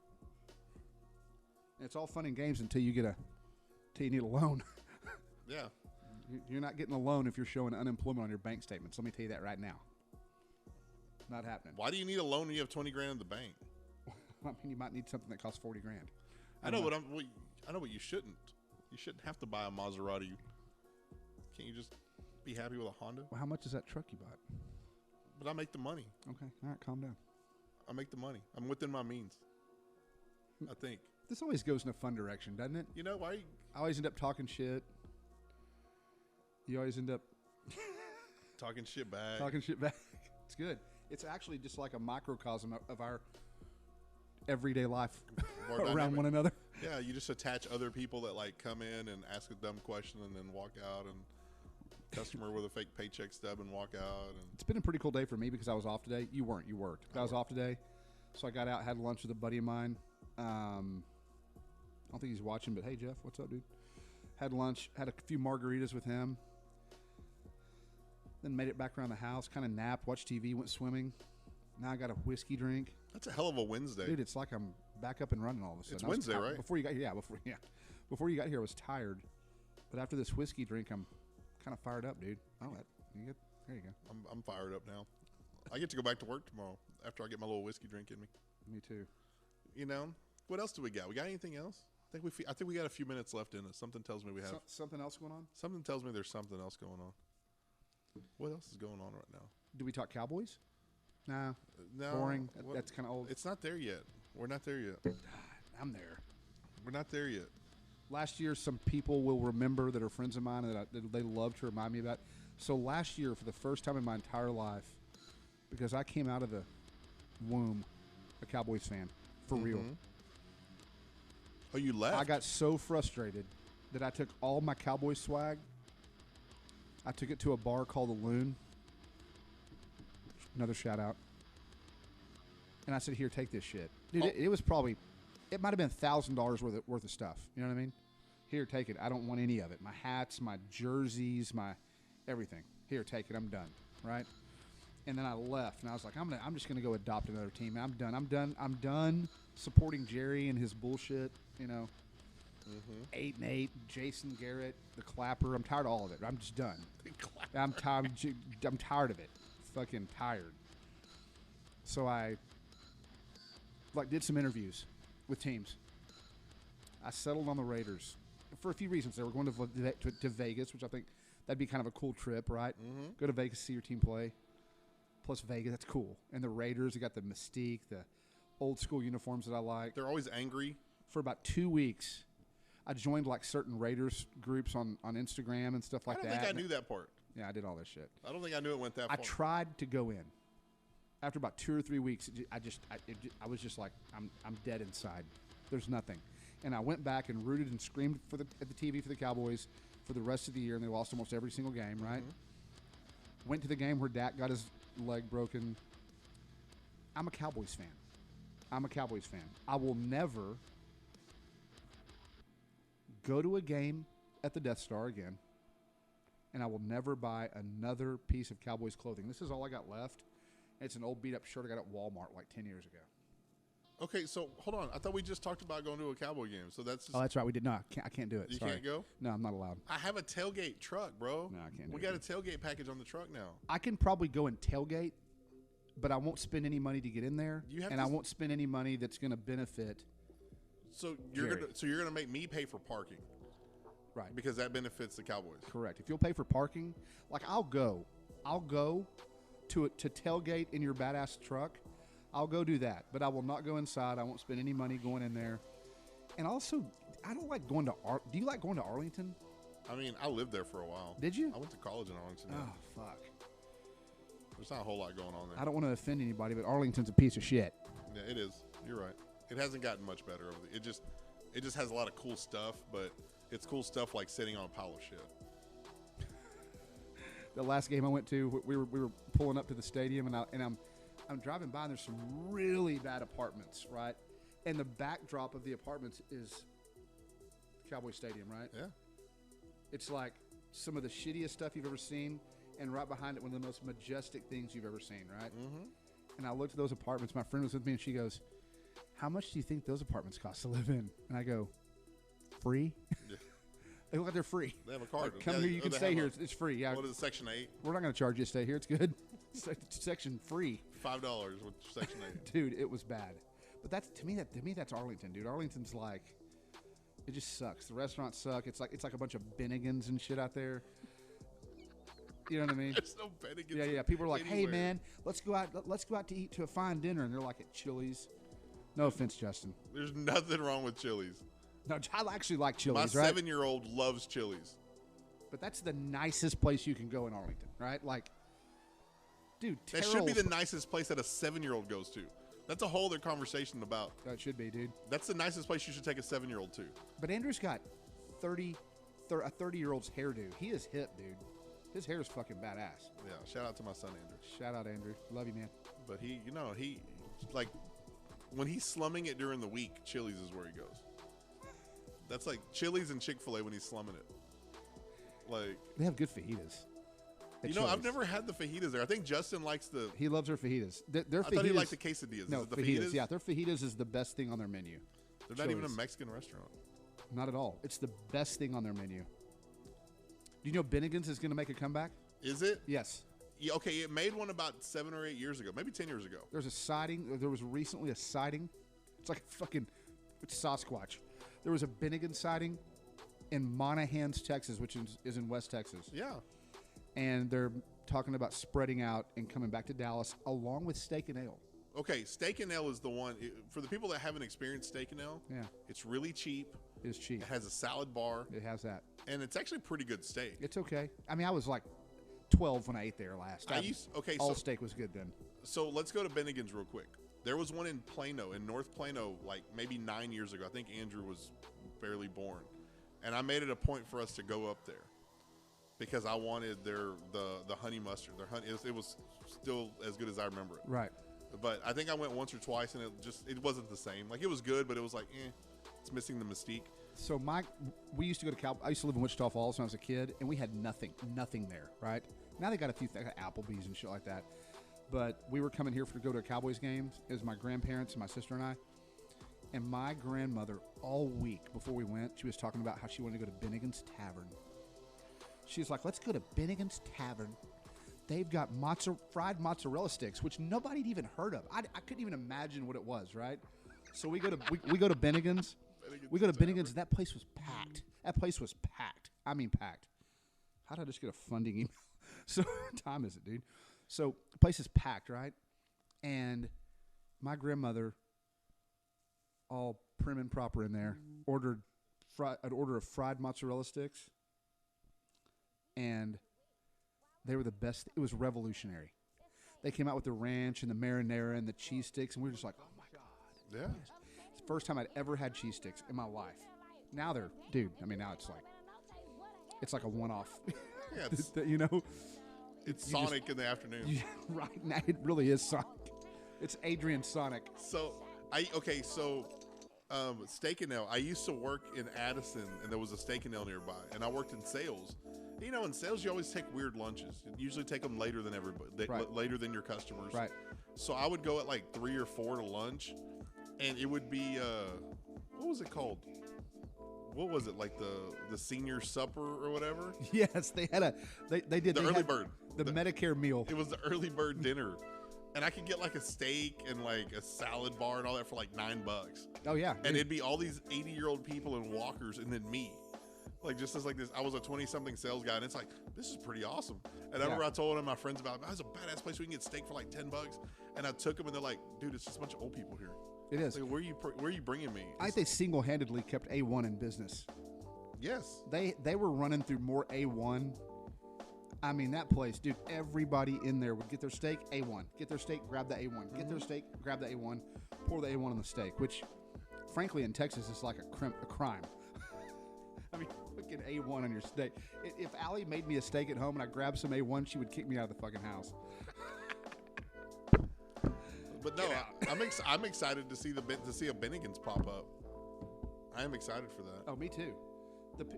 And it's all fun and games until you need a loan. Yeah, you're not getting a loan if you're showing unemployment on your bank statements. Let me tell you that right now. Not happening. Why do you need a loan when you have $20,000 in the bank? I mean, you might need something that costs $40,000. I know, but you shouldn't. You shouldn't have to buy a Maserati Can't you just be happy with a Honda? Well, how much is that truck you bought? But I make the money. Okay, all right, calm down. I make the money. I'm within my means. I think. This always goes in a fun direction, doesn't it? You know why? I always end up talking shit. You always end up Talking shit back. talking shit back. It's good. It's actually just like a microcosm of our everyday life More around dynamic. one another. Yeah, you just attach other people that like come in and ask a dumb question and then walk out, and customer with a fake paycheck stub and walk out. And It's been a pretty cool day for me because I was off today. You weren't. You worked. I was off today. So I got out, had lunch with a buddy of mine. I don't think he's watching, but hey, Jeff, what's up, dude? Had lunch, had a few margaritas with him. Then made it back around the house, kind of napped, watched TV, went swimming. Now I got a whiskey drink. that's a hell of a Wednesday. Dude, it's like I'm back up and running all of a sudden. It's I was Wednesday, right? Before you got here, before you got here, I was tired. But after this whiskey drink, I'm kind of fired up, dude. Oh, there you go. I'm fired up now. I get to go back to work tomorrow after I get my little whiskey drink in me. Me too. You know, what else do we got? We got anything else? I think we got a few minutes left in us. Something tells me we have. Something else going on? Something tells me there's something else going on. What else is going on right now? Do we talk Cowboys? Nah. No, Boring. what- That's kind of old. It's not there yet. We're not there yet. I'm there. We're not there yet. Last year, some people will remember that are friends of mine and that they love to remind me about. So last year, for the first time in my entire life, because I came out of the womb a Cowboys fan, for real. Mhm. Oh, you left? I got so frustrated that I took all my Cowboys swag. I took it to a bar called The Loon. Another shout out. And I said, "Here, take this shit, dude." Oh. It was probably, it might have been $1,000 worth of stuff. You know what I mean? Here, take it. I don't want any of it. My hats, my jerseys, my everything. Here, take it. I'm done. Right? And then I left, and I was like, I'm just gonna go adopt another team. I'm done supporting Jerry and his bullshit. You know, 8-8, Jason Garrett, the Clapper. I'm tired of all of it. I'm just done. I'm tired. I'm tired of it. Fucking tired. So I did some interviews with teams. I settled on the Raiders for a few reasons. They were going to Vegas, which I think that'd be kind of a cool trip, right? Mm-hmm. Go to Vegas, see your team play. Plus Vegas, that's cool. And the Raiders, they got the mystique, the old school uniforms that I like. They're always angry. For about 2 weeks, I joined like certain Raiders groups on Instagram and stuff like I that. don't think I knew that part. Yeah, I did all that shit. I don't think I knew it went that I far. tried to go in. After about 2 or 3 weeks, I was just like, I'm dead inside. There's nothing. And I went back and rooted and screamed at the TV for the Cowboys for the rest of the year, and they lost almost every single game, right? Mm-hmm. Went to the game where Dak got his leg broken. I'm a Cowboys fan. I will never go to a game at the Death Star again, and I will never buy another piece of Cowboys clothing. This is all I got left. It's an old beat-up shirt I got at Walmart like 10 years ago. Okay, so hold on. I thought we just talked about going to a Cowboy game. So that's just, Oh, that's right. We did not. I can't do it. you Sorry. can't go? No, I'm not allowed. I have a tailgate truck, bro. No, I can't do We it, got a tailgate package on the truck now. I can probably go and tailgate, but I won't spend any money to get in there, You have and to I won't spend any money that's going to benefit. So you're Jerry. gonna make me pay for parking Right. because that benefits the Cowboys. Correct. If you'll pay for parking, like I'll go to tailgate in your badass truck. I'll go do that, but I will not go inside. I won't spend any money going in there. And also, I don't like going to do you like going to Arlington? I mean, I lived there for a while. Did you? I went to college in Arlington. Oh, fuck. There's not a whole lot going on there. I don't want to offend anybody, but Arlington's a piece of shit. Yeah, it is. You're right. It hasn't gotten much better over the. It just has a lot of cool stuff, but it's cool stuff like sitting on a pile of shit. The last game I went to, we were pulling up to the stadium, and I'm driving by, and there's some really bad apartments, right? And the backdrop of the apartments is Cowboy Stadium, right? Yeah. It's like some of the shittiest stuff you've ever seen, and right behind it, one of the most majestic things you've ever seen, right? Mm-hmm. And I looked at those apartments. My friend was with me, and she goes, "How much do you think those apartments cost to live in?" And I go, "Free." Yeah. They look like they're free. They have a card. Like, come Yeah, here, you can they stay have here. a- It's free. Yeah, What is it, Section 8? we're not going to charge you to stay here. It's good. Section free. $5 with Section 8. Dude, it was bad. But that's to me that's Arlington, dude. Arlington's like, it just sucks. The restaurants suck. It's like a bunch of Bennigans and shit out there. You know what I mean? There's no Bennigan's. Yeah, yeah. People are like, anywhere. "Hey, man, let's go out to eat to a fine dinner," and they're like at Chili's. No offense, Justin. There's nothing wrong with Chili's. No, I actually like Chili's, My right? 7-year-old loves Chili's. But that's the nicest place you can go in Arlington, right? Like, dude, That should be the nicest place that a 7-year-old goes to. That's a whole other conversation about. That should be, dude. That's the nicest place you should take a 7-year-old to. But Andrew's got a 30-year-old's hairdo. He is hip, dude. His hair is fucking badass. Yeah, shout out to my son Andrew. Shout out, Andrew. Love you, man. But he like when he's slumming it during the week, Chili's is where he goes. That's like Chili's and Chick-fil-A when he's slumming it. Like they have good fajitas. I've never had the fajitas there. I think Justin likes the. He loves their fajitas. Their fajitas. I thought he liked the quesadillas. No, is it the fajitas. Yeah, their fajitas is the best thing on their menu. They're not even a Mexican restaurant. Not at all. It's the best thing on their menu. Do you know Bennigan's is going to make a comeback? Is it? Yes. Yeah, okay, it made one about 7 or 8 years ago, maybe 10 years ago. There's a sighting. There was recently a sighting. It's like it's Sasquatch. There was a Bennigan's sighting in Monahans, Texas, which is in West Texas. Yeah. And they're talking about spreading out and coming back to Dallas along with Steak and Ale. Okay, Steak and Ale is the one. For the people that haven't experienced Steak and Ale, yeah, it's really cheap. It is cheap. It has a salad bar. It has that. And it's actually pretty good steak. It's okay. I mean, I was like 12 when I ate there last. All steak was good then. So let's go to Bennigan's real quick. There was one in Plano, in North Plano, like maybe 9 years ago. I think Andrew was barely born. And I made it a point for us to go up there because I wanted the honey mustard. It was still as good as I remember it. Right. But I think I went once or twice, and it wasn't the same. Like, it was good, but it was like, it's missing the mystique. So we used to go to I used to live in Wichita Falls when I was a kid, and we had nothing there, right? Now they got a few things, like Applebee's and shit like that. But we were coming here to go to a Cowboys game. It was my grandparents and my sister and I. And my grandmother, all week before we went, she was talking about how she wanted to go to Bennigan's Tavern. She's like, let's go to Bennigan's Tavern. They've got fried mozzarella sticks, which nobody had even heard of. I couldn't even imagine what it was, right? So we go to Bennigan's. We go to Bennigan's, and that place was packed. I mean, packed. How did I just get a funding email? So what time is it, dude? So the place is packed, right? And my grandmother, all prim and proper in there, ordered an order of fried mozzarella sticks, and they were the best. It was revolutionary. They came out with the ranch and the marinara and the cheese sticks, and we were just like, oh, my God. Yeah. It's the first time I'd ever had cheese sticks in my life. Now now it's like a one-off. Yeah, you know? It's Sonic in the afternoon. Right now, it really is Sonic. It's Adrian Sonic. So Steak and Ale. I used to work in Addison, and there was a Steak and Ale nearby, and I worked in sales. You know, in sales, you always take weird lunches. You usually take them later than everybody, right. Later than your customers. Right. So I would go at like 3 or 4 to lunch, and it would be what was it called? What was it, like the senior supper or whatever? Yes, they had they did the early bird, the Medicare meal. It was the early bird dinner, and I could get like a steak and like a salad bar and all that for like $9. Oh yeah, and it'd be all these 80-year-old people in walkers, and then me. Like, just as like this, I was a 20-something sales guy, and it's like, this is pretty awesome. And I remember I told one of my friends about it. That's a badass place. We can get steak for like $10. And I took them, and they're like, dude, it's just a bunch of old people here. It is. Like, where are you bringing me? I think they single-handedly kept A1 in business. Yes. They were running through more A1. I mean, that place, dude, everybody in there would get their steak, A1. Get their steak, grab the A1. Mm-hmm. Get their steak, grab the A1, pour the A1 on the steak, which, frankly, in Texas is like a crime. I mean, fucking A1 on your steak. If Allie made me a steak at home and I grabbed some A1, she would kick me out of the fucking house. But no, I'm excited to see a Bennigan's pop up. I am excited for that. Oh, me too.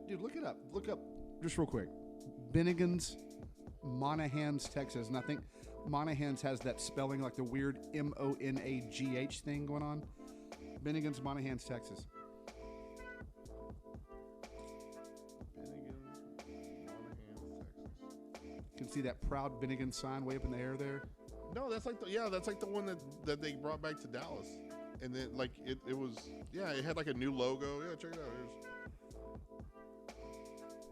Dude, look it up. Look up just real quick. Bennigan's, Monahans, Texas, and I think Monahans has that spelling like the weird Monagh thing going on. Bennigan's, Monahans, Texas. You can see that proud Bennigan sign way up in the air there. No, that's like the one that they brought back to Dallas, and then like it was it had like a new logo. Yeah, check it out.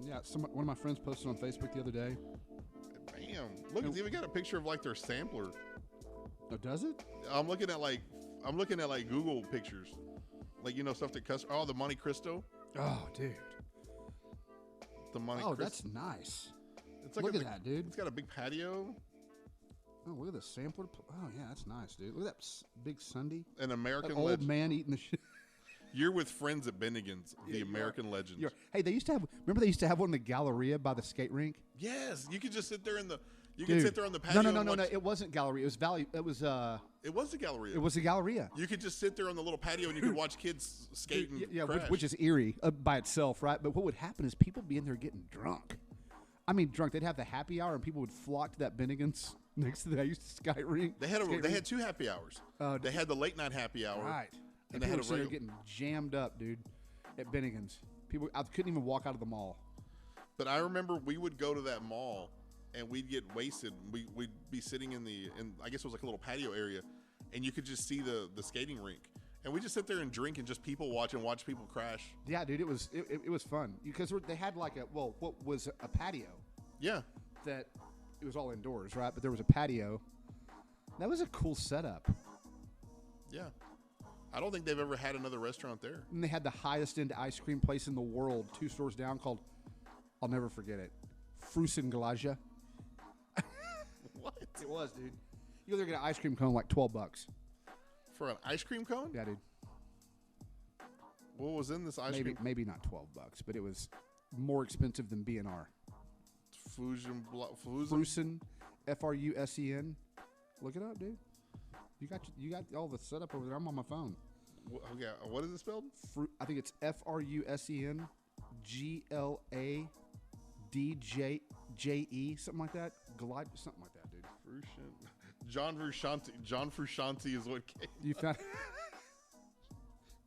Yeah, one of my friends posted on Facebook the other day. Damn. Look, it's even got a picture of like their sampler. Oh, does it? I'm looking at like Google pictures. Like, stuff that the Monte Cristo. Oh, dude. The Monte Cristo. Cristo. That's nice. It's like look at that, dude. It's got a big patio. Oh, look at the sampler. Oh, yeah, that's nice, dude. Look at that big Sunday. An American old legend. man eating the shit. You're with friends at Bennigan's, the American legends. Hey, they used to have one in the Galleria by the skate rink? Yes, you could just sit there could sit there on the patio. No. It wasn't Galleria. It was Valley. It was It was the Galleria. It was the Galleria. You could just sit there on the little patio and you could watch kids skate and crash. Which is eerie by itself, right? But what would happen is people would be in there getting drunk. I mean, drunk. They'd have the happy hour and people would flock to that Bennigan's next to the skate rink. They had two happy hours. They had the late night happy hour. Right. And they had a regular. Getting jammed up, dude, at Bennigan's. I couldn't even walk out of the mall. But I remember we would go to that mall and we'd get wasted. We'd be sitting in I guess it was like a little patio area, and you could just see the skating rink. And we just sit there and drink and just people watch people crash. Yeah, dude, it was fun because they had like what was a patio. Yeah. That it was all indoors, right? But there was a patio. That was a cool setup. Yeah. I don't think they've ever had another restaurant there. And they had the highest end ice cream place in the world, 2 stores down, called, I'll never forget it, Frusenglage. What? It was, dude. You go there get an ice cream cone like $12. For an ice cream cone? Yeah, dude. What was in this ice cream? Maybe not $12, but it was more expensive than B&R. Frusen, Frusen. Look it up, dude. You got all the setup over there. I'm on my phone. Okay, what is it spelled? I think it's FRUSENGLADJE, something like that. Glide, something like that, dude. John Frusciante is what came. You found.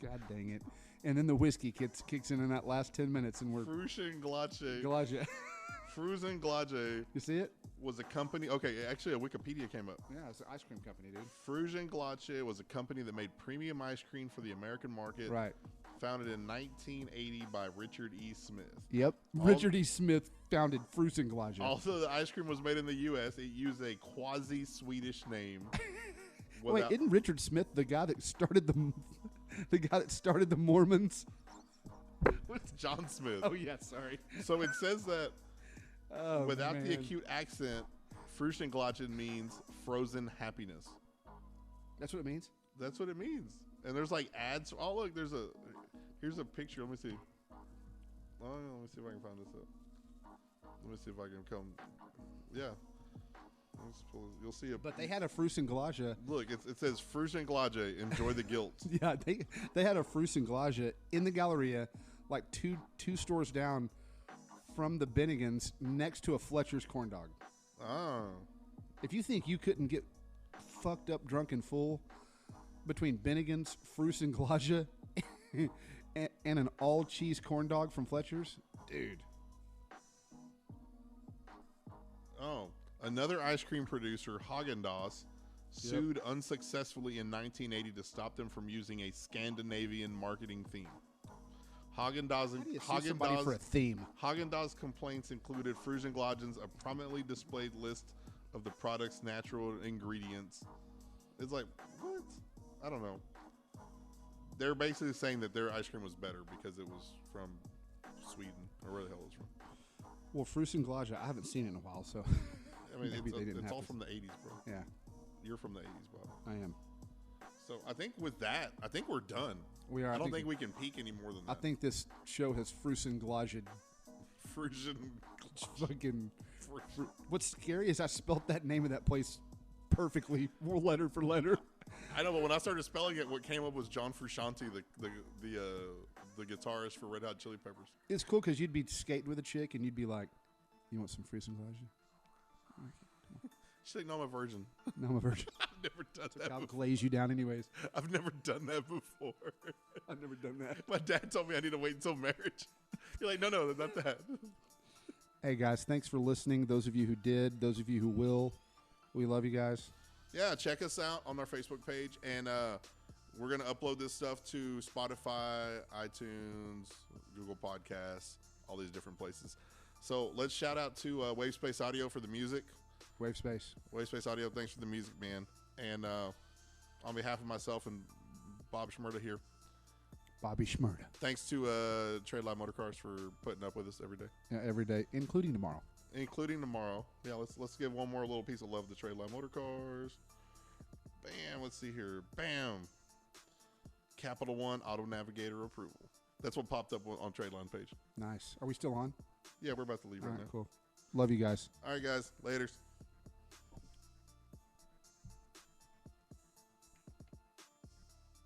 God dang it! And then the whiskey kicks in that last 10 minutes, and we're Frusenglage. Frusenglage. You see it? Was a company. Okay, actually, a Wikipedia came up. Yeah, it's an ice cream company, dude. Frusenglage was a company that made premium ice cream for the American market. Right. Founded in 1980 by Richard E. Smith. Yep. Richard E. Smith founded Frusenglage. Also, the ice cream was made in the U.S. It used a quasi-Swedish name. Wait, isn't Richard Smith the guy that started the Mormons? What's John Smith? Oh yeah, sorry. So it says that without man. the acute accent, Frusenglage means frozen happiness. That's what it means? That's what it means. And there's like ads. Oh look, here's a picture. Let me see. Oh, let me see if I can find this up. Let me see if I can come. Yeah. You'll see it. But they had a Frusenglage. Look, it says Frusenglage. Enjoy the guilt. Yeah, they had a Frusenglage in the Galleria, like two stores down from the Bennigan's, next to a Fletcher's corn dog. Oh. If you think you couldn't get fucked up, drunk, and full between Bennigan's, Frusenglage, and an all-cheese corn dog from Fletcher's, dude. Oh. Another ice cream producer, Häagen-Dazs, sued unsuccessfully in 1980 to stop them from using a Scandinavian marketing theme. Häagen-Dazs for a theme. Häagen-Dazs complaints included Frusenglagen's a prominently displayed list of the product's natural ingredients. It's like, what? I don't know. They're basically saying that their ice cream was better because it was from Sweden or where the hell it was from. Well, Frusenglage, I haven't seen it in a while, so. I mean, it's all from the 80s, bro. Yeah. You're from the 80s, Bob. I am. So I think with that, we're done. We are. I don't think we can peak any more than that. I think this show has Frusenglage. Fucking. What's scary is I spelled that name of that place perfectly, letter for letter. I know, but when I started spelling it, what came up was John Frusciante, the guitarist for Red Hot Chili Peppers. It's cool because you'd be skating with a chick and you'd be like, "You want some Frusenglage?" She's like, "No, I'm a virgin." No, I'm a virgin. I've never done that. I'll glaze you down anyways. I've never done that before. I've never done that. My dad told me I need to wait until marriage. You're like, no, not that. Hey guys, thanks for listening. Those of you who did, those of you who will, we love you guys. Yeah, check us out on our Facebook page, and we're gonna upload this stuff to Spotify, iTunes, Google Podcasts, all these different places. So let's shout out to Wave Space Audio for the music. Wave Space. Wave Space Audio, thanks for the music, man. And on behalf of myself and Bob Schmurda here, Bobby Schmurda. thanks to Trade Line Motor Cars for putting up with us every day. Yeah, every day, including tomorrow. Including tomorrow. Yeah, let's give one more little piece of love to Trade Line Motor Cars. Bam, let's see here. Bam. Capital One Auto Navigator approval. That's what popped up on Trade Line page. Nice. Are we still on? Yeah, we're about to leave All right right, now. cool. Love you guys. All right, guys. Laters.